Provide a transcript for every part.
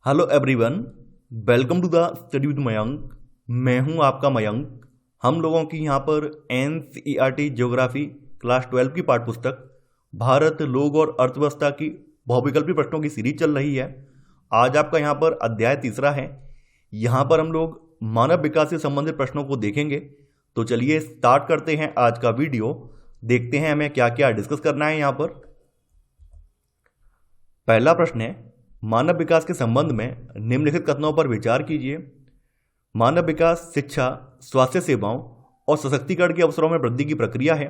Hello everyone, welcome to the study with Mayank. मैं हूं आपका मयंक। हम लोगों की यहां पर एनसीईआरटी ज्योग्राफी क्लास 12 की पाठ्य पुस्तक भारत लोग और अर्थव्यवस्था की बहुविकल्पी प्रश्नों की सीरीज चल रही है। आज आपका यहां पर अध्याय तीसरा है। यहां पर हम लोग मानव विकास से संबंधित प्रश्नों को देखेंगे। तो चलिए स्टार्ट करते हैं आज का वीडियो। देखते हैं हमें क्या क्या डिस्कस करना है। यहाँ पर पहला प्रश्न है, मानव विकास के संबंध में निम्नलिखित कथनों पर विचार कीजिए। मानव विकास शिक्षा, स्वास्थ्य सेवाओं और सशक्तिकरण के अवसरों में वृद्धि की प्रक्रिया है।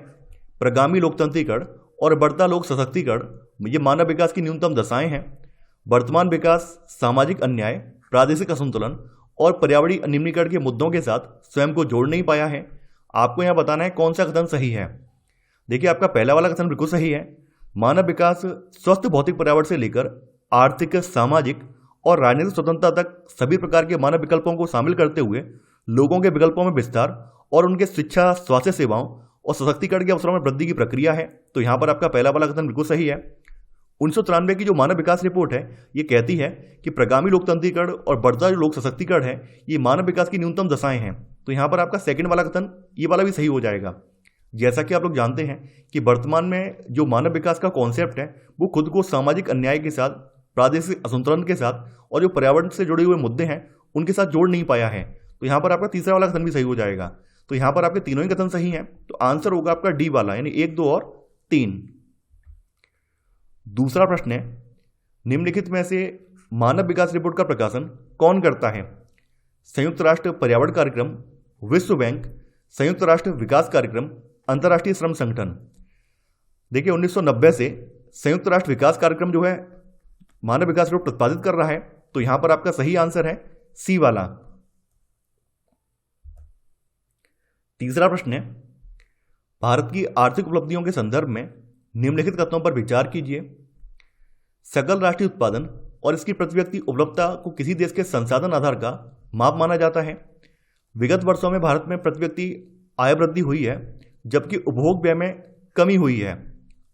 प्रगामी लोकतंत्रीकरण और बढ़ता लोक सशक्तिकरण ये मानव विकास की न्यूनतम दशाएं हैं। वर्तमान विकास सामाजिक अन्याय, प्रादेशिक असंतुलन और पर्यावरणीय निम्नीकरण के मुद्दों के साथ स्वयं को जोड़ नहीं पाया है। आपको यहाँ बताना है कौन सा कथन सही है। देखिए, आपका पहला वाला कथन बिल्कुल सही है। मानव विकास स्वस्थ भौतिक पर्यावरण से लेकर आर्थिक, सामाजिक और राजनीतिक स्वतंत्रता तक सभी प्रकार के मानव विकल्पों को शामिल करते हुए लोगों के विकल्पों में विस्तार और उनके शिक्षा, स्वास्थ्य सेवाओं और सशक्तिकरण के अवसरों में वृद्धि की प्रक्रिया है। तो यहाँ पर आपका पहला वाला कथन बिल्कुल सही है। 1993 की जो मानव विकास रिपोर्ट है ये कहती है कि प्रगामी लोकतंत्रीकरण और बढ़ता जो लोक सशक्तिकरण है ये मानव विकास की न्यूनतम दशाएं हैं। तो यहाँ पर आपका सेकंड वाला कथन ये वाला भी सही हो जाएगा। जैसा कि आप लोग जानते हैं कि वर्तमान में जो मानव विकास का कॉन्सेप्ट है वो खुद को सामाजिक अन्याय के साथ, प्रादेशिक असंतुलन के साथ और जो पर्यावरण से जुड़े हुए मुद्दे हैं उनके साथ जोड़ नहीं पाया है। तो यहाँ पर आपका तीसरा वाला कथन भी सही हो जाएगा। तो यहाँ पर आपके तीनों ही कथन सही हैं। तो आंसर होगा आपका डी वाला, यानी 1, 2 और 3। दूसरा प्रश्न है, निम्नलिखित में से मानव विकास रिपोर्ट का प्रकाशन कौन करता है? संयुक्त राष्ट्र पर्यावरण कार्यक्रम, विश्व बैंक, संयुक्त राष्ट्र विकास कार्यक्रम, अंतर्राष्ट्रीय श्रम संगठन। देखिए, 1990 से संयुक्त राष्ट्र विकास कार्यक्रम जो है मानव विकास रिपोर्ट प्रतिपादित कर रहा है। तो यहां पर आपका सही आंसर है सी वाला। तीसरा प्रश्न है, भारत की आर्थिक उपलब्धियों के संदर्भ में निम्नलिखित कथनों पर विचार कीजिए। सकल राष्ट्रीय उत्पादन और इसकी प्रति व्यक्ति उपलब्धता को किसी देश के संसाधन आधार का माप माना जाता है। विगत वर्षों में भारत में प्रति व्यक्ति आय वृद्धि हुई है जबकि उपभोग व्यय में कमी हुई है।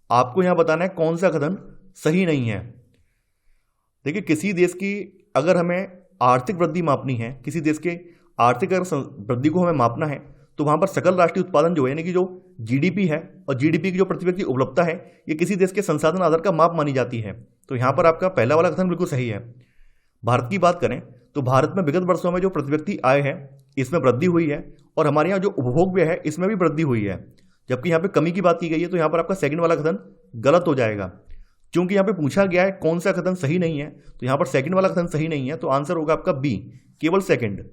आपको यहां बताना है कौन सा कथन सही नहीं है। देखिए, किसी देश की अगर हमें आर्थिक वृद्धि मापनी है, किसी देश के आर्थिक अगर वृद्धि को हमें मापना है तो वहां पर सकल राष्ट्रीय उत्पादन जो है, यानी कि जो जीडीपी है और जीडीपी की जो प्रति व्यक्ति उपलब्धता है ये किसी देश के संसाधन आधार का माप मानी जाती है। तो यहां पर आपका पहला वाला कथन बिल्कुल सही है। भारत की बात करें तो भारत में विगत वर्षों में जो प्रति व्यक्ति आय है इसमें वृद्धि हुई है और हमारे यहाँ जो उपभोग व्यय है इसमें भी वृद्धि हुई है। जबकि यहाँ पे कमी की बात की गई है तो यहाँ पर आपका सेकंड वाला कथन गलत हो जाएगा। क्योंकि यहाँ पे पूछा गया है कौन सा कथन सही नहीं है, तो यहाँ पर सेकंड वाला कथन सही नहीं है। तो आंसर होगा आपका बी, केवल सेकंड।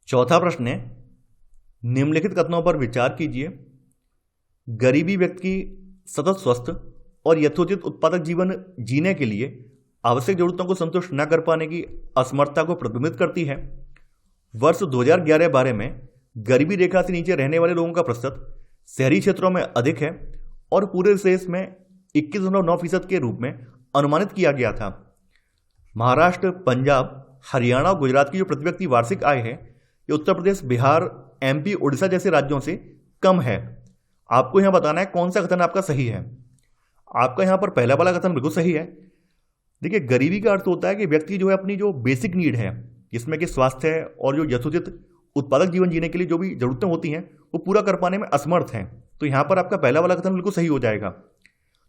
चौथा प्रश्न है, निम्नलिखित कथनों पर विचार कीजिए। गरीबी व्यक्ति की सतत स्वस्थ और यथोचित उत्पादक जीवन जीने के लिए आवश्यक जरूरतों को संतुष्ट न कर पाने की असमर्थता को प्रतिबिंबित करती है। वर्ष 2011-12 में गरीबी रेखा से नीचे रहने वाले लोगों का प्रतिशत शहरी क्षेत्रों में अधिक है और पूरे देश में 21.9% के रूप में अनुमानित किया गया था। महाराष्ट्र, पंजाब, हरियाणा और गुजरात की जो प्रति व्यक्ति वार्षिक आय है ये उत्तर प्रदेश, बिहार, एमपी, उड़ीसा जैसे राज्यों से कम है। आपको यहां बताना है कौन सा कथन आपका सही है। आपका यहां पर पहला वाला कथन बिल्कुल सही है। देखिए, गरीबी का अर्थ होता है कि व्यक्ति जो है अपनी जो बेसिक नीड है जिसमें कि स्वास्थ्य है और जो यथोचित उत्पादक जीवन जीने के लिए जो भी जरूरतें होती हैं वो पूरा कर पाने में असमर्थ हैं। तो यहाँ पर आपका पहला वाला कथन बिल्कुल सही हो जाएगा।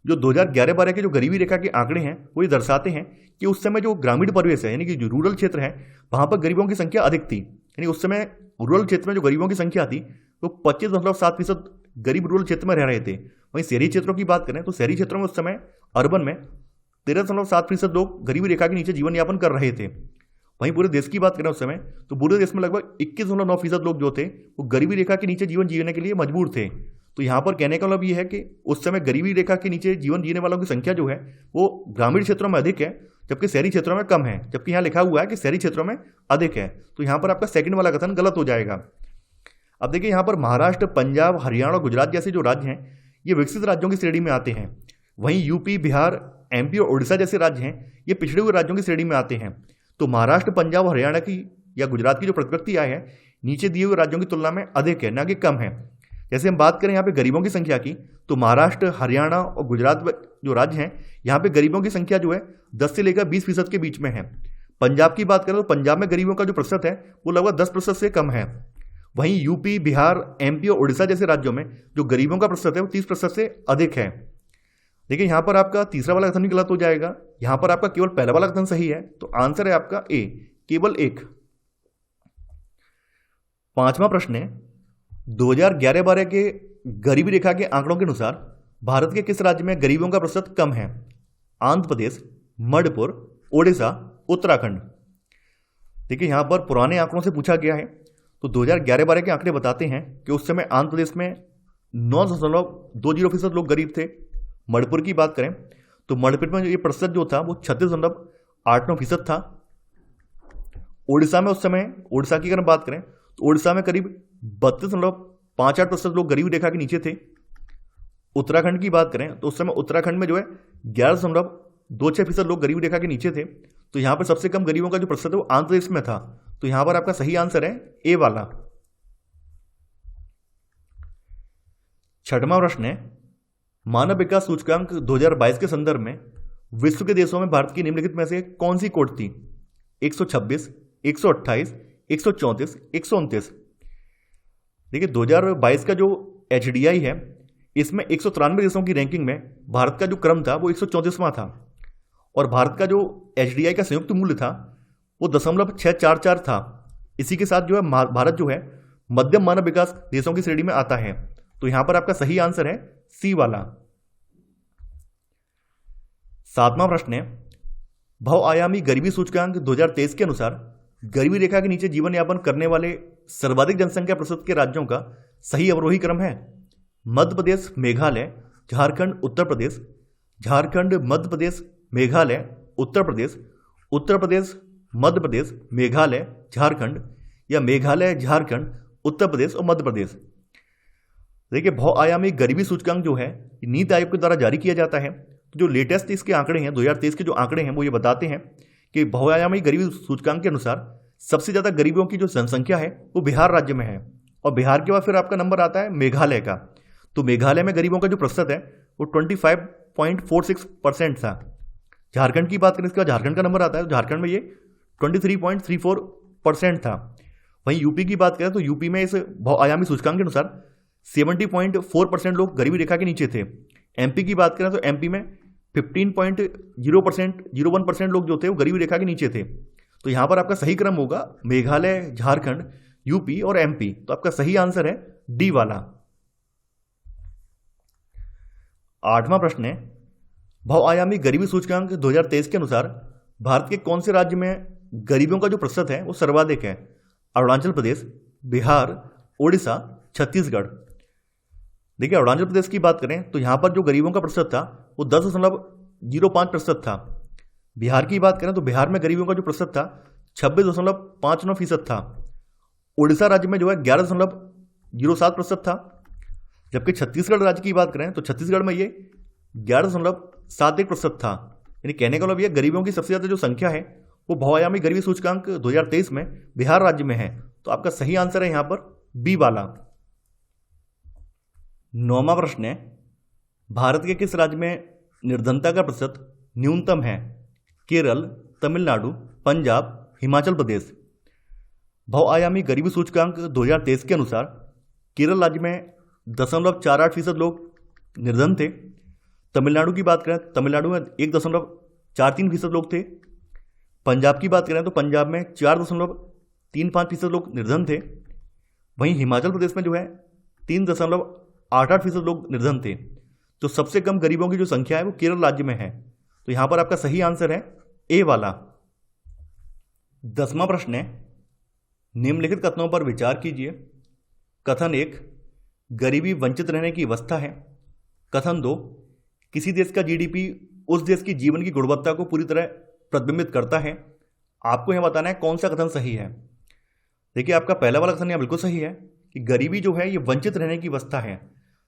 जो 2011-12 के जो गरीबी रेखा के आंकड़े हैं वो ये दर्शाते हैं कि उस समय जो ग्रामीण परिवेश है, यानी कि जो रूरल क्षेत्र है, वहाँ पर गरीबों की संख्या अधिक थी। यानी उस समय रूरल क्षेत्र में जो गरीबों की संख्या थी वो 25.7% गरीब रूरल क्षेत्र में रह रहे थे। वहीं शहरी क्षेत्रों की बात करें तो शहरी क्षेत्रों में उस समय अर्बन में 13.7% लोग गरीबी रेखा के नीचे जीवन यापन कर रहे थे। वहीं पूरे देश की बात करें उस समय तो पूरे देश में लगभग 21.9% लोग जो थे वो गरीबी रेखा के नीचे जीवन जीने के लिए मजबूर थे। तो यहाँ पर कहने का मतलब ये है कि उस समय गरीबी रेखा के नीचे जीवन जीने वालों की संख्या जो है वो ग्रामीण क्षेत्रों में अधिक है जबकि शहरी क्षेत्रों में कम है। जबकि यहाँ लिखा हुआ है कि शहरी क्षेत्रों में अधिक है। तो यहाँ पर आपका सेकंड वाला कथन गलत हो जाएगा। अब देखिए, यहाँ पर महाराष्ट्र, पंजाब, हरियाणा और गुजरात जैसे जो राज्य हैं ये विकसित राज्यों की श्रेणी में आते हैं। वहीं यूपी, बिहार, एमपी और उड़ीसा जैसे राज्य हैं ये पिछड़े हुए राज्यों की श्रेणी में आते हैं। तो महाराष्ट्र, पंजाब, हरियाणा की या गुजरात की जो प्रति व्यक्ति आय है नीचे दिए हुए राज्यों की तुलना में अधिक है, ना कि कम है। जैसे हम बात करें यहाँ पे गरीबों की संख्या की, तो महाराष्ट्र, हरियाणा और गुजरात जो राज्य हैं, यहाँ पे गरीबों की संख्या जो है 10 से लेकर 20% के बीच में है। पंजाब की बात करें तो पंजाब में गरीबों का जो प्रतिशत है वो लगभग 10% से कम है। वहीं यूपी, बिहार, एमपी और उड़ीसा जैसे राज्यों में जो गरीबों का प्रतिशत है वो 30% से अधिक है। देखिए यहाँ पर आपका तीसरा वाला कथन भी गलत हो जाएगा, यहाँ पर आपका केवल पहला वाला कथन सही है, तो आंसर है आपका ए, केवल एक। पांचवा प्रश्न है, 2011-12 के गरीबी रेखा के आंकड़ों के अनुसार भारत के किस राज्य में गरीबों का प्रतिशत कम है? आंध्र प्रदेश, मणिपुर, ओडिशा, उत्तराखंड। देखिए यहां पर पुराने आंकड़ों से पूछा गया है, तो 2011-12 के आंकड़े बताते हैं कि उस समय आंध्र प्रदेश में 9.20% लोग गरीब थे। मणिपुर की बात करें तो मणिपुर में ये प्रतिशत जो था वो 36.89% था। ओडिशा में उस समय, ओडिशा की अगर बात करें तो ओडिशा में करीब 32.58% लोग गरीबी रेखा के नीचे थे। उत्तराखंड की बात करें तो उस समय उत्तराखंड में जो है 11.26% लोग गरीबी रेखा के नीचे थे। तो यहाँ पर सबसे कम गरीबों का जो प्रतिशत है वो आंध्र प्रदेश में था, तो यहाँ पर आपका सही आंसर है ए वाला। छठवां प्रश्न है, मानव विकास सूचकांक 2022 के संदर्भ में विश्व के देशों में भारत की निम्नलिखित में से कौन सी कोट थी? 126, 128, 134, 129। देखिए 2022 का जो HDI है इसमें 193 देशों की रैंकिंग में भारत का जो क्रम था वो 134वां था, और भारत का जो HDI का संयुक्त मूल्य था वो 0.644 था। इसी के साथ जो है भारत जो है मध्यम मानव विकास देशों की श्रेणी में आता है, तो यहां पर आपका सही आंसर है सी वाला। सातवां प्रश्न है, बहुआयामी गरीबी सूचकांक 2023 के अनुसार गरीबी रेखा के नीचे जीवन यापन करने वाले सर्वाधिक जनसंख्या प्रतिशत के राज्यों का सही अवरोही क्रम है? मध्य प्रदेश, मेघालय, झारखंड, उत्तर प्रदेश, झारखंड, मध्य प्रदेश, मेघालय, उत्तर प्रदेश, उत्तर प्रदेश, मध्य प्रदेश, मेघालय, झारखंड, या मेघालय, झारखंड, उत्तर प्रदेश और मध्य प्रदेश। देखिए बहुआयामी गरीबी सूचकांक जो है नीति आयोग के द्वारा जारी किया जाता है। तो जो लेटेस्ट इसके आंकड़े हैं 2023 के जो आंकड़े हैं वो ये बताते हैं कि बहुआयामी गरीबी सूचकांक के अनुसार सबसे ज्यादा गरीबों की जो जनसंख्या है वो बिहार राज्य में है, और बिहार के बाद फिर आपका नंबर आता है मेघालय का। तो मेघालय में गरीबों का जो प्रतिशत है वो 25.46% था। झारखंड की बात करें इसके बाद झारखंड का नंबर आता है, तो झारखंड में ये 23.34% था। वहीं यूपी की बात करें तो यूपी में इस बहुआयामी सूचकांक के अनुसार 70.4% लोग गरीबी रेखा के नीचे थे। एमपी की बात करें तो एमपी में 15.01% लोग जो थे वो गरीबी रेखा के नीचे थे। तो यहां पर आपका सही क्रम होगा मेघालय, झारखंड, यूपी और एमपी। तो आपका सही आंसर है डी वाला। आठवां प्रश्न है, बहुआयामी गरीबी सूचकांक 2023 के अनुसार भारत के कौन से राज्य में गरीबों का जो प्रतिशत है वो सर्वाधिक है? अरुणाचल प्रदेश, बिहार, ओडिशा, छत्तीसगढ़। देखिए अरुणाचल प्रदेश की बात करें तो यहां पर जो गरीबों का प्रतिशत था वो 10.05% था। बिहार की बात करें तो बिहार में गरीबों का जो प्रतिशत था 26.59% था। उड़ीसा राज्य में जो है 11.07% था। जबकि छत्तीसगढ़ राज्य की बात करें तो छत्तीसगढ़ में ये 11.71% था। यानी कहने का मतलब ये गरीबों की सबसे ज्यादा जो संख्या है वो बहुआयामी गरीबी सूचकांक 2023 में बिहार राज्य में है। तो आपका सही आंसर है यहां पर बी वाला। नौवां प्रश्न है, भारत के किस राज्य में निर्धनता का प्रतिशत न्यूनतम है? केरल, तमिलनाडु, पंजाब, हिमाचल प्रदेश। बहुआयामी गरीबी सूचकांक 2023 के अनुसार केरल राज्य में 0.48% लोग निर्धन थे। तमिलनाडु की बात करें तमिलनाडु में 1.43% लोग थे। पंजाब की बात करें तो पंजाब में 4.35% लोग निर्धन थे। वहीं हिमाचल प्रदेश में जो है 3.88% लोग निर्धन थे। तो सबसे कम गरीबों की जो संख्या है वो केरल राज्य में है। तो यहां पर आपका सही आंसर है ए वाला। 10वां प्रश्न है, निम्नलिखित कथनों पर विचार कीजिए। कथन 1, गरीबी वंचित रहने की अवस्था है। कथन 2, किसी देश का जीडीपी उस देश की जीवन की गुणवत्ता को पूरी तरह प्रतिबिंबित करता है। आपको यह बताना है कौन सा कथन सही है। देखिए आपका पहला वाला कथन यह बिल्कुल सही है कि गरीबी जो है ये वंचित रहने की अवस्था है।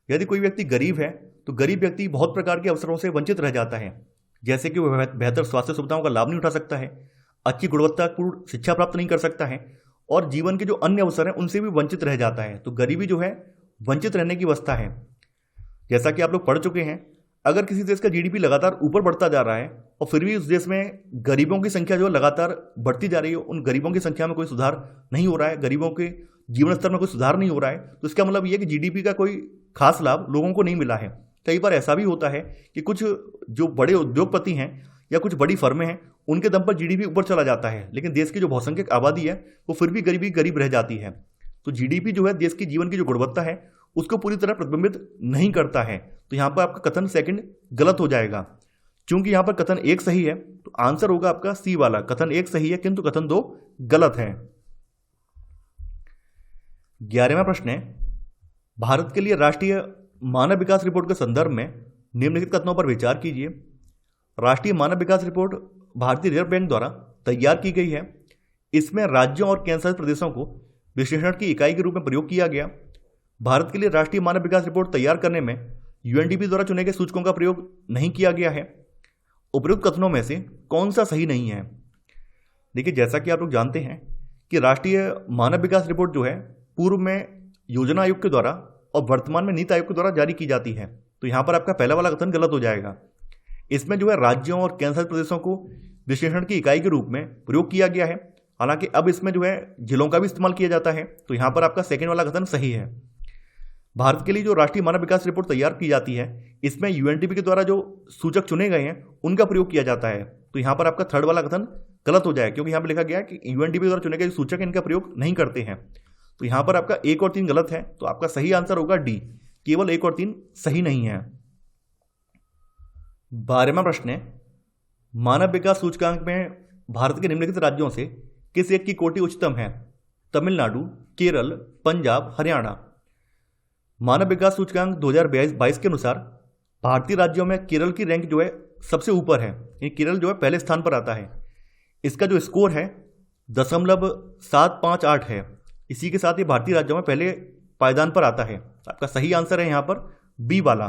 यदि कोई व्यक्ति गरीब है तो गरीब व्यक्ति बहुत प्रकार के अवसरों से वंचित रह जाता है, जैसे कि वह बेहतर स्वास्थ्य सुविधाओं का लाभ नहीं उठा सकता है, अच्छी गुणवत्तापूर्ण शिक्षा प्राप्त नहीं कर सकता है, और जीवन के जो अन्य अवसर हैं उनसे भी वंचित रह जाता है। तो गरीबी जो है वंचित रहने की अवस्था है। जैसा कि आप लोग पढ़ चुके हैं, अगर किसी देश का जीडीपी लगातार ऊपर बढ़ता जा रहा है और फिर भी उस देश में गरीबों की संख्या जो लगातार बढ़ती जा रही है, उन गरीबों की संख्या में कोई सुधार नहीं हो रहा है, गरीबों के जीवन स्तर में कोई सुधार नहीं हो रहा है, तो इसका मतलब ये है कि जीडीपी का कोई खास लाभ लोगों को नहीं मिला है। कई बार ऐसा भी होता है कि कुछ जो बड़े उद्योगपति हैं या कुछ बड़ी फर्में हैं, उनके दम पर जीडीपी ऊपर चला जाता है, लेकिन देश की जो बहुसंख्यक आबादी है वो फिर भी गरीब रह जाती है। तो जीडीपी जो है देश की जीवन की जो गुणवत्ता है उसको पूरी तरह प्रतिबिंबित नहीं करता है। तो यहाँ पर आपका कथन सेकंड गलत हो जाएगा। चूंकि यहाँ पर कथन एक सही है तो आंसर होगा आपका सी वाला, कथन एक सही है किंतु कथन दो गलत है। 11वां प्रश्न है, भारत के लिए राष्ट्रीय मानव विकास रिपोर्ट के संदर्भ में निम्नलिखित कथनों पर विचार कीजिए। राष्ट्रीय मानव विकास रिपोर्ट भारतीय रिजर्व बैंक द्वारा तैयार की गई है। इसमें राज्यों और केंद्र शासित प्रदेशों को विश्लेषण की इकाई के रूप में प्रयोग किया गया। भारत के लिए राष्ट्रीय मानव विकास रिपोर्ट तैयार करने में यूएनडीपी द्वारा चुने गए सूचकों का प्रयोग नहीं किया गया है। उपयुक्त कथनों में से कौन सा सही नहीं है? देखिए, जैसा कि आप लोग जानते हैं कि राष्ट्रीय मानव विकास रिपोर्ट जो है पूर्व में योजना आयोग के द्वारा और वर्तमान में नीति आयोग के द्वारा जारी की जाती है। तो यहाँ पर आपका पहला वाला कथन गलत हो जाएगा। इसमें जो है राज्यों और केंद्र शासित प्रदेशों को विश्लेषण की इकाई के रूप में प्रयोग किया गया है। हालांकि अब इसमें जो है जिलों का भी इस्तेमाल किया जाता है। तो यहाँ पर आपका सेकेंड वाला कथन सही है। भारत के लिए जो राष्ट्रीय मानव विकास रिपोर्ट तैयार की जाती है, इसमें यूएनडीपी के द्वारा जो सूचक चुने गए हैं उनका प्रयोग किया जाता है। तो यहाँ पर आपका थर्ड वाला कथन गलत हो जाएगा, क्योंकि यहाँ पर लिखा गया है कि यूएनडीपी द्वारा चुने गए सूचक इनका प्रयोग नहीं करते हैं। तो यहाँ पर आपका 1 और 3 गलत है। तो आपका सही आंसर होगा डी, केवल 1 और 3 सही नहीं है। 12वां प्रश्न है, मानव विकास सूचकांक में भारत के निम्नलिखित राज्यों से किस एक की कोटि उच्चतम है? तमिलनाडु, केरल, पंजाब, हरियाणा। मानव विकास सूचकांक 2022 के अनुसार भारतीय राज्यों में केरल की रैंक जो है सबसे ऊपर है। ये केरल जो है पहले स्थान पर आता है। इसका जो स्कोर है 0.758 है। इसी के साथ ये भारतीय राज्यों में पहले पायदान पर आता है। आपका सही आंसर है यहाँ पर बी वाला।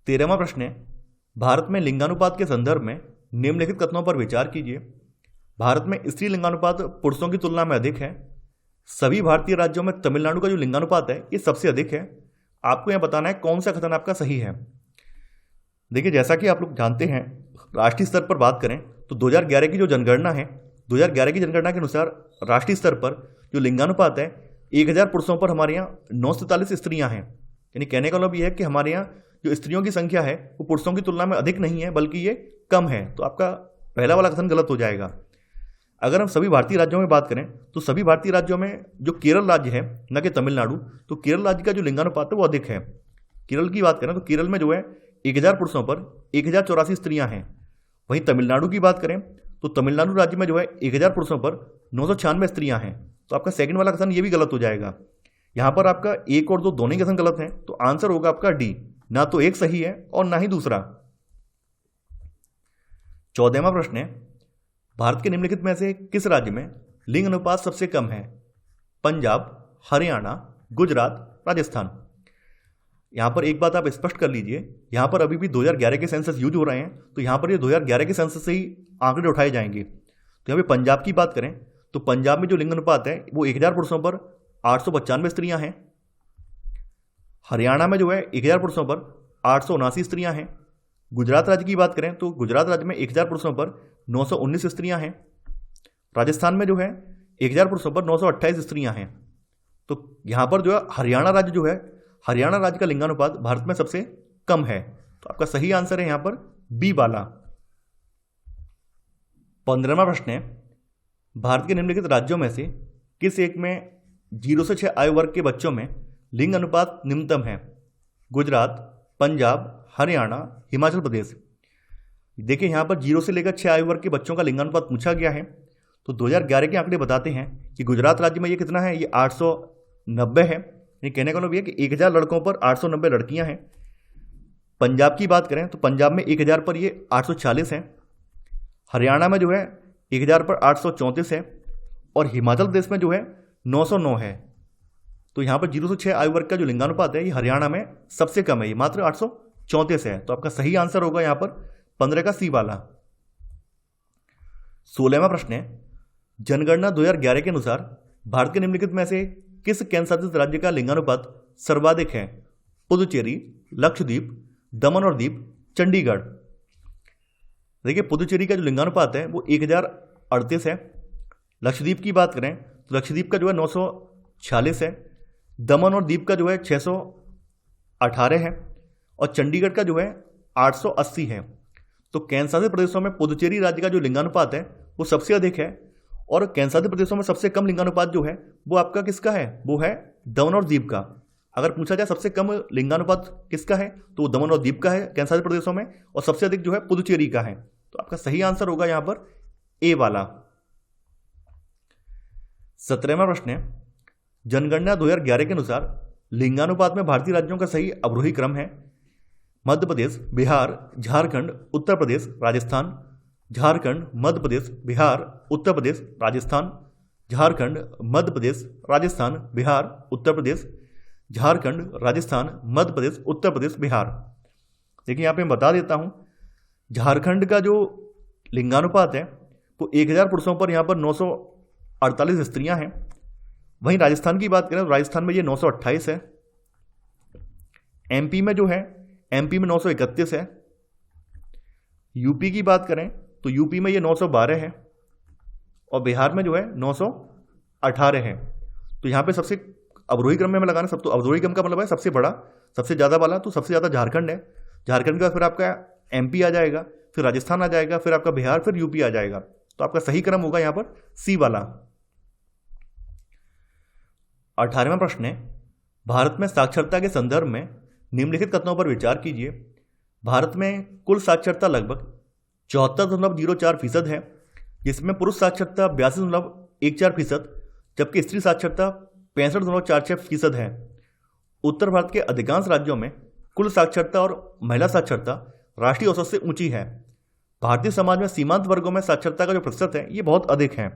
13वां प्रश्न है, भारत में लिंगानुपात के संदर्भ में निम्नलिखित कथनों पर विचार कीजिए। भारत में स्त्री लिंगानुपात पुरुषों की तुलना में अधिक है। सभी भारतीय राज्यों में तमिलनाडु का जो लिंगानुपात है ये सबसे अधिक है। आपको यह बताना है कौन सा कथन आपका सही है। देखिए, जैसा कि आप लोग जानते हैं, राष्ट्रीय स्तर पर बात करें तो 2011 की जो जनगणना है, 2011 की जनगणना के अनुसार राष्ट्रीय स्तर पर जो लिंगानुपात है 1000 पुरुषों पर हमारे यहाँ 943 स्त्रियां हैं। यानी कहने का मतलब यह है कि हमारे यहाँ जो स्त्रियों की संख्या है वो पुरुषों की तुलना में अधिक नहीं है, बल्कि ये कम है। तो आपका पहला वाला कथन गलत हो जाएगा। अगर हम सभी भारतीय राज्यों में बात करें तो सभी भारतीय राज्यों में जो केरल राज्य है, न कि तमिलनाडु, तो केरल राज्य का जो लिंगानुपात है वो अधिक है। केरल की बात करें तो केरल में जो है 1000 पुरुषों पर 1084 स्त्रियां हैं। वहीं तमिलनाडु की बात करें तो तमिलनाडु राज्य में जो है 1000 पुरुषों पर 996 स्त्रियां हैं। तो आपका सेकंड वाला कथन ये भी गलत हो जाएगा। यहाँ पर आपका 1 और 2 दोनों ही कथन गलत हैं। तो आंसर होगा आपका डी, ना तो एक सही है और ना ही दूसरा। 14वां प्रश्न है, भारत के निम्नलिखित में से किस राज्य में लिंग अनुपात सबसे कम है? पंजाब, हरियाणा, गुजरात, राजस्थान। यहां पर एक बात आप स्पष्ट कर लीजिए, यहां पर अभी भी 2011 के सेंसस यूज हो रहे हैं। तो यहां पर ये 2011 के सेंसस से ही आंकड़े उठाए जाएंगे। तो यहाँ पे पंजाब की बात करें तो पंजाब में जो लिंग अनुपात है वो 1000 पुरुषों पर 895 स्त्रियां हैं। हरियाणा में जो है 1000 पुरुषों पर 879 स्त्रियां हैं। गुजरात राज्य की बात करें तो गुजरात राज्य में 1000 पुरुषों पर 919 स्त्रियां हैं। राजस्थान में जो है 1000 पुरुषों पर 928 स्त्रियां हैं। तो यहाँ पर जो है हरियाणा राज्य जो है, हरियाणा राज्य का लिंगानुपात भारत में सबसे कम है। तो आपका सही आंसर है यहाँ पर बी वाला। 15वां प्रश्न है, भारत के निम्नलिखित राज्यों में से किस एक में 0 से 6 आयु वर्ग के बच्चों में लिंग अनुपात निम्नतम है? गुजरात, पंजाब, हरियाणा, हिमाचल प्रदेश। देखिए, यहाँ पर 0 से लेकर 6 आयु वर्ग के बच्चों का लिंगानुपात पूछा गया है। तो 2011 के आंकड़े बताते हैं कि गुजरात राज्य में ये कितना है, ये 890 है। ये कहने का मतलब ये कि 1000 लड़कों पर 890 लड़कियां हैं। पंजाब की बात करें तो पंजाब में 1000 पर ये 840 है। हरियाणा में जो है 1000 पर 834 है। और हिमाचल प्रदेश में जो है 909 है। तो यहाँ पर 0 से 6 आयु वर्ग का जो लिंगानुपात है ये हरियाणा में सबसे कम है, ये मात्र 834 है। तो आपका सही आंसर होगा यहाँ पर 15 का सी वाला। 16वां प्रश्न है, जनगणना 2011 के अनुसार भारत के निम्नलिखित में से किस केंद्र शासित राज्य का लिंगानुपात सर्वाधिक है? पुदुचेरी, लक्षद्वीप, दमन और दीप, चंडीगढ़। देखिए पुदुचेरी का जो लिंगानुपात है वो 1038 है। लक्षद्वीप की बात करें तो लक्षद्वीप का जो है 946 है। दमन और दीप का जो है 618 है और चंडीगढ़ का जो है 880 है। तो केंद्र शासित प्रदेशों में पुदुचेरी राज्य का जो लिंगानुपात है वो सबसे अधिक है और केंद्र शासित प्रदेशों में सबसे कम लिंगानुपात जो है वो आपका किसका है? वो है दमन और दीप का। अगर पूछा जाए सबसे कम लिंगानुपात किसका है तो वो दमन और दीप का है केंद्र शासित प्रदेशों में, और सबसे अधिक जो है पुदुचेरी का है। तो आपका सही आंसर होगा यहां पर ए वाला। 17वां प्रश्न है, जनगणना 2011 के अनुसार लिंगानुपात में भारतीय राज्यों का सही अवरोही क्रम है? मध्य प्रदेश, बिहार, झारखंड, उत्तर प्रदेश, राजस्थान। झारखंड, मध्य प्रदेश, बिहार, उत्तर प्रदेश, राजस्थान। झारखंड, मध्य प्रदेश, राजस्थान, बिहार, उत्तर प्रदेश। झारखंड, राजस्थान, मध्य प्रदेश, उत्तर प्रदेश, बिहार। देखिए यहाँ पे मैं बता देता हूँ, झारखंड का जो लिंगानुपात है वो 1000 पुरुषों पर यहाँ पर 948 स्त्रियां हैं। वहीं राजस्थान की बात करें तो राजस्थान में ये 928 है। एमपी में जो है, एमपी में 931 है। यूपी की बात करें तो यूपी में ये 912 है और बिहार में जो है 918 है। तो यहाँ पे सबसे अवरोही क्रम में हमें लगाना, सब तो अवरोही क्रम का मतलब है सबसे बड़ा, सबसे ज़्यादा वाला, तो सबसे ज़्यादा झारखंड है। झारखंड के बाद फिर आपका एमपी आ जाएगा, फिर राजस्थान आ जाएगा, फिर आपका बिहार, फिर यूपी आ जाएगा। तो आपका सही क्रम होगा यहाँ पर सी वाला। 18वां प्रश्न है, भारत में साक्षरता के संदर्भ में निम्नलिखित कथनों पर विचार कीजिए। भारत में कुल साक्षरता लगभग 74.04% है, जिसमें पुरुष साक्षरता 82.14%, जबकि स्त्री साक्षरता 65.46% है। उत्तर भारत के अधिकांश राज्यों में कुल साक्षरता और महिला साक्षरता राष्ट्रीय औसत से ऊंची है। भारतीय समाज में सीमांत वर्गों में साक्षरता का जो प्रतिशत है ये बहुत अधिक है।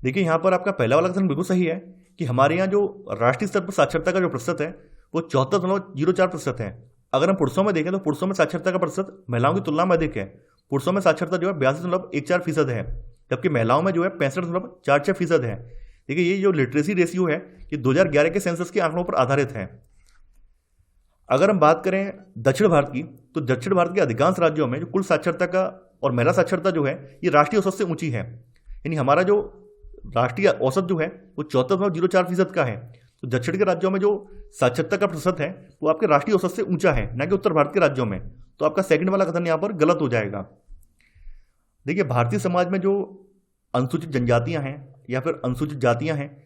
देखिए यहाँ पर आपका पहला वाला कथन बिल्कुल सही है कि हमारे यहाँ जो राष्ट्रीय स्तर पर साक्षरता का जो प्रतिशत है वो 74.04% है। अगर हम पुरुषों में देखें तो पुरुषों में साक्षरता का प्रतिशत महिलाओं की तुलना में अधिक है। पुरुषों में साक्षरता जो है 82.14% है, जबकि महिलाओं में जो है 65.46% है। देखिए ये जो लिटरेसी रेशियो है ये 2011 के सेंसस के आंकड़ों पर आधारित है। अगर हम बात करें दक्षिण भारत की तो दक्षिण भारत के अधिकांश राज्यों में जो कुल साक्षरता का और महिला साक्षरता जो है ये राष्ट्रीय औसत से ऊंची है। यानी हमारा जो राष्ट्रीय औसत जो है वो 74.04% का है। तो दक्षिण के राज्यों में जो साक्षरता का प्रतिशत है वो आपके राष्ट्रीय औसत से ऊंचा है, ना कि उत्तर भारत के राज्यों में। तो आपका सेकंड वाला कथन यहाँ पर गलत हो जाएगा। देखिए भारतीय समाज में जो अनुसूचित जनजातियां हैं या फिर अनुसूचित जातियां हैं,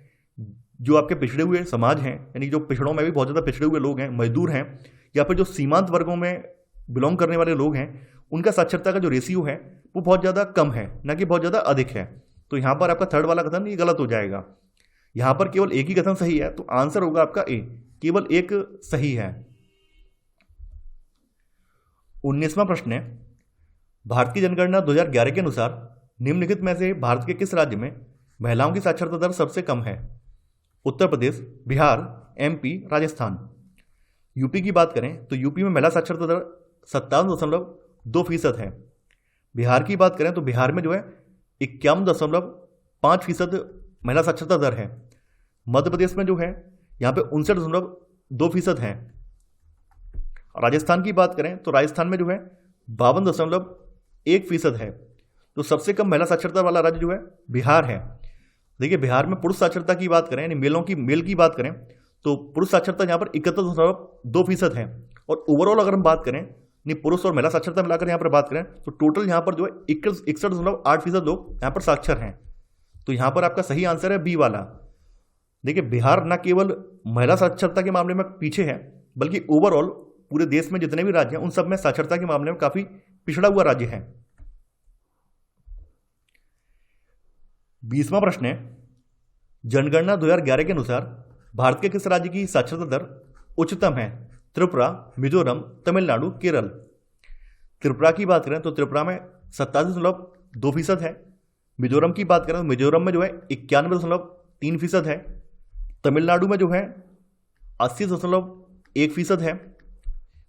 जो आपके पिछड़े हुए समाज हैं, यानी जो पिछड़ों में भी बहुत ज़्यादा पिछड़े हुए लोग हैं, मजदूर हैं, या फिर जो सीमांत वर्गों में बिलोंग करने वाले लोग हैं, उनका साक्षरता का जो रेशियो है वो बहुत ज़्यादा कम है, ना कि बहुत ज़्यादा अधिक है। तो यहाँ पर आपका थर्ड वाला कथन ये गलत हो जाएगा। यहाँ पर केवल एक ही कथन सही है, तो आंसर होगा आपका ए, केवल एक सही है। 19वां प्रश्न है, भारत की जनगणना 2011 के अनुसार निम्नलिखित में से भारत के किस राज्य में महिलाओं की साक्षरता दर सबसे कम है? उत्तर प्रदेश, बिहार, एमपी, राजस्थान। यूपी की बात करें तो यूपी में महिला साक्षरता दर 57.2% है। बिहार की बात करें तो बिहार में जो है 51.5% महिला साक्षरता दर है। मध्य प्रदेश में जो है यहाँ पे 59.2% है। राजस्थान की बात करें तो राजस्थान में जो है 52.1% है। तो सबसे कम महिला साक्षरता वाला राज्य जो है बिहार है। देखिए बिहार में पुरुष साक्षरता की बात करें, यानी मेल की बात करें तो पुरुष साक्षरता यहाँ पर 71.2% है। और ओवरऑल अगर हम बात करें, यानी पुरुष और महिला साक्षरता मिलाकर यहाँ पर बात करें तो टोटल यहाँ पर जो है 61.8% लोग यहाँ पर साक्षर हैं। तो यहाँ पर आपका सही आंसर है बी वाला। देखिए बिहार न केवल महिला साक्षरता के मामले में पीछे है, बल्कि ओवरऑल पूरे देश में जितने भी राज्य हैं उन सब में साक्षरता के मामले में काफी पिछड़ा हुआ राज्य है। 20वां प्रश्न है, जनगणना 2011 के अनुसार भारत के किस राज्य की साक्षरता दर उच्चतम है? त्रिपुरा, मिजोरम, तमिलनाडु, केरल। त्रिपुरा की बात करें तो त्रिपुरा में 87.2% है। मिजोरम की बात करें तो मिजोरम में जो है 91.3% है। तमिलनाडु में जो है 80.1% है।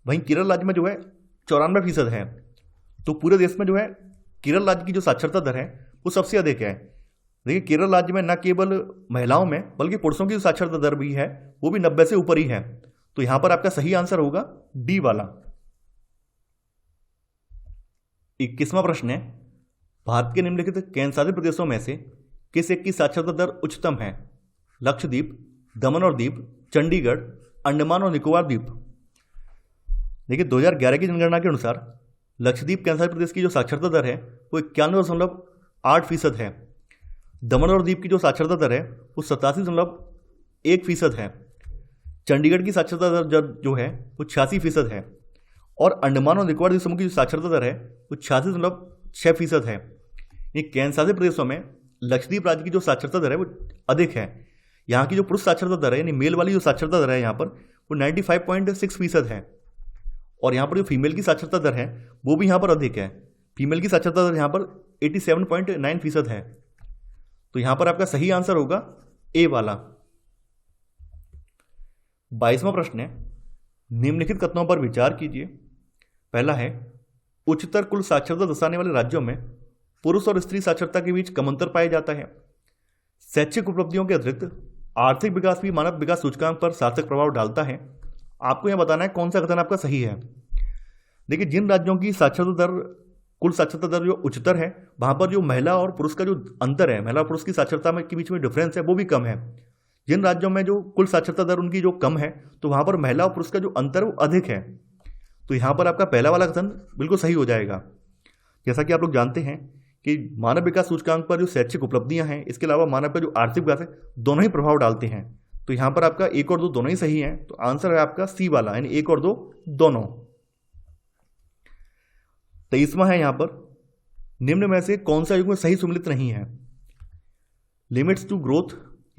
वहीं केरल राज्य में जो है 94% है। तो पूरे देश में जो है केरल राज्य की जो साक्षरता दर है वो सबसे अधिक है। देखिए केरल राज्य में न केवल महिलाओं में बल्कि पुरुषों की जो साक्षरता दर भी है वो भी 90 से ऊपर ही है। तो यहां पर आपका सही आंसर होगा डी वाला। 21वां प्रश्न है, भारत के निम्नलिखित केंद्रशासित प्रदेशों में से किस एक की साक्षरता दर उच्चतम है? लक्षद्वीप, दमन और दीप, चंडीगढ़, अंडमान और निकोबार द्वीप। देखिए 2011 की जनगणना के अनुसार लक्षद्वीप केंद्रशासित प्रदेश की जो साक्षरता दर है वो 91.8% है। दमन और दीप की जो साक्षरता दर है वो 87.1% है। चंडीगढ़ की साक्षरता दर जो है वो 86% है और अंडमान और निकोबार द्वीप समूह की जो साक्षरता दर है वो 86.6% है। ये केंद्रशासित प्रदेशों में लक्षद्वीप राज्य की जो साक्षरता दर है वो अधिक है। यहाँ की जो पुरुष साक्षरता दर है यानी मेल वाली जो साक्षरता दर है यहाँ पर वो 95.6% है और यहाँ पर जो फीमेल की साक्षरता दर है वो भी यहाँ पर अधिक है। फीमेल की साक्षरता दर यहाँ पर 87.9% है। तो यहाँ पर आपका सही आंसर होगा ए वाला। 22वां प्रश्न है, निम्नलिखित कथनों पर विचार कीजिए। पहला है, उच्चतर कुल साक्षरता दर्शाने वाले राज्यों में पुरुष और स्त्री साक्षरता के बीच कम अंतर पाया जाता है। शैक्षिक उपलब्धियों के अतिरिक्त आर्थिक विकास भी मानव विकास सूचकांक पर सार्थक प्रभाव डालता है। आपको यह बताना है कौन सा कथन आपका सही है। देखिए जिन राज्यों की साक्षरता दर कुल साक्षरता दर जो उच्चतर है वहां पर जो महिला और पुरुष का जो अंतर है, महिला और पुरुष की साक्षरता में के बीच में डिफरेंस है वो भी कम है। जिन राज्यों में जो कुल साक्षरता दर उनकी जो कम है तो वहां पर महिला और पुरुष का जो अंतर है वो अधिक है। तो यहाँ पर आपका पहला वाला कथन बिल्कुल सही हो जाएगा। जैसा कि आप लोग जानते हैं कि मानव विकास सूचकांक पर जो शैक्षिक उपलब्धियां हैं इसके अलावा मानव का जो आर्थिक विकास है दोनों ही प्रभाव डालते हैं। तो यहाँ पर आपका 1 और 2 दोनों ही सही हैं। तो आंसर है आपका सी वाला यानी 1 और 2 दोनों। 23वां है यहाँ पर, निम्न में से कौन सा युग्म सही सम्मिलित नहीं है? लिमिट्स टू ग्रोथ,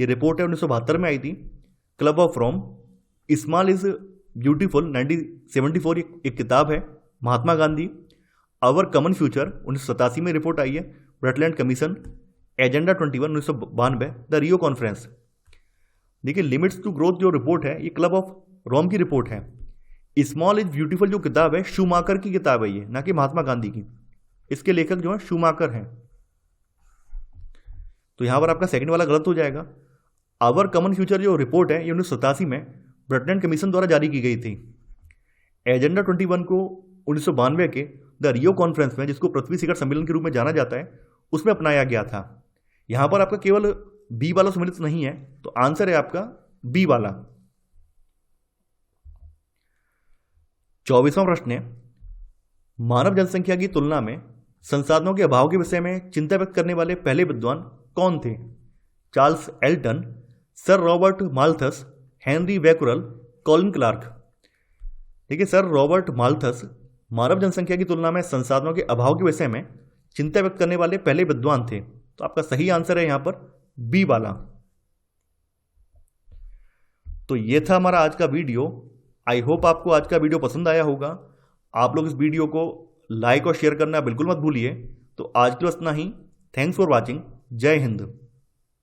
ये रिपोर्ट है 1972 में आई थी। Club of Rome, small is beautiful 1974 एक किताब है। Mahatma Gandhi, our common future 1987 में रिपोर्ट आई है। Brundtland commission, agenda 21 1992, the Rio conference. देखिए लिमिट्स टू ग्रोथ जो रिपोर्ट है ये क्लब ऑफ रोम की रिपोर्ट है। स्मॉल इज ब्यूटीफुल जो किताब है शूमाकर की किताब है ये, ना कि महात्मा गांधी की। इसके लेखक जो है शूमाकर हैं। तो यहां पर आपका सेकंड वाला गलत हो जाएगा। आवर कॉमन फ्यूचर जो रिपोर्ट है ये 1987 में ब्रटलैंड कमीशन द्वारा जारी की गई थी। एजेंडा 21 को 1992 के द रियो कॉन्फ्रेंस में, जिसको पृथ्वी शिखर सम्मेलन के रूप में जाना जाता है, उसमें अपनाया गया था। यहां पर आपका केवल बी वाला सम्मिलित नहीं है, तो आंसर है आपका बी वाला। 24वां प्रश्न है, मानव जनसंख्या की तुलना में संसाधनों के अभाव के विषय में चिंता व्यक्त करने वाले पहले विद्वान कौन थे? Charles Elton, sir Robert Malthus, Henry Becquerel, Colin Clark. देखिए सर रॉबर्ट माल्थस मानव जनसंख्या की तुलना में संसाधनों के अभाव के विषय में चिंता व्यक्त करने वाले पहले विद्वान थे। तो आपका सही आंसर है यहां पर बी वाला। तो यह था हमारा आज का वीडियो। आई होप आपको आज का वीडियो पसंद आया होगा। आप लोग इस वीडियो को लाइक और शेयर करना बिल्कुल मत भूलिए। तो आज के लिए इतना ही। Thanks for watching. जय हिंद।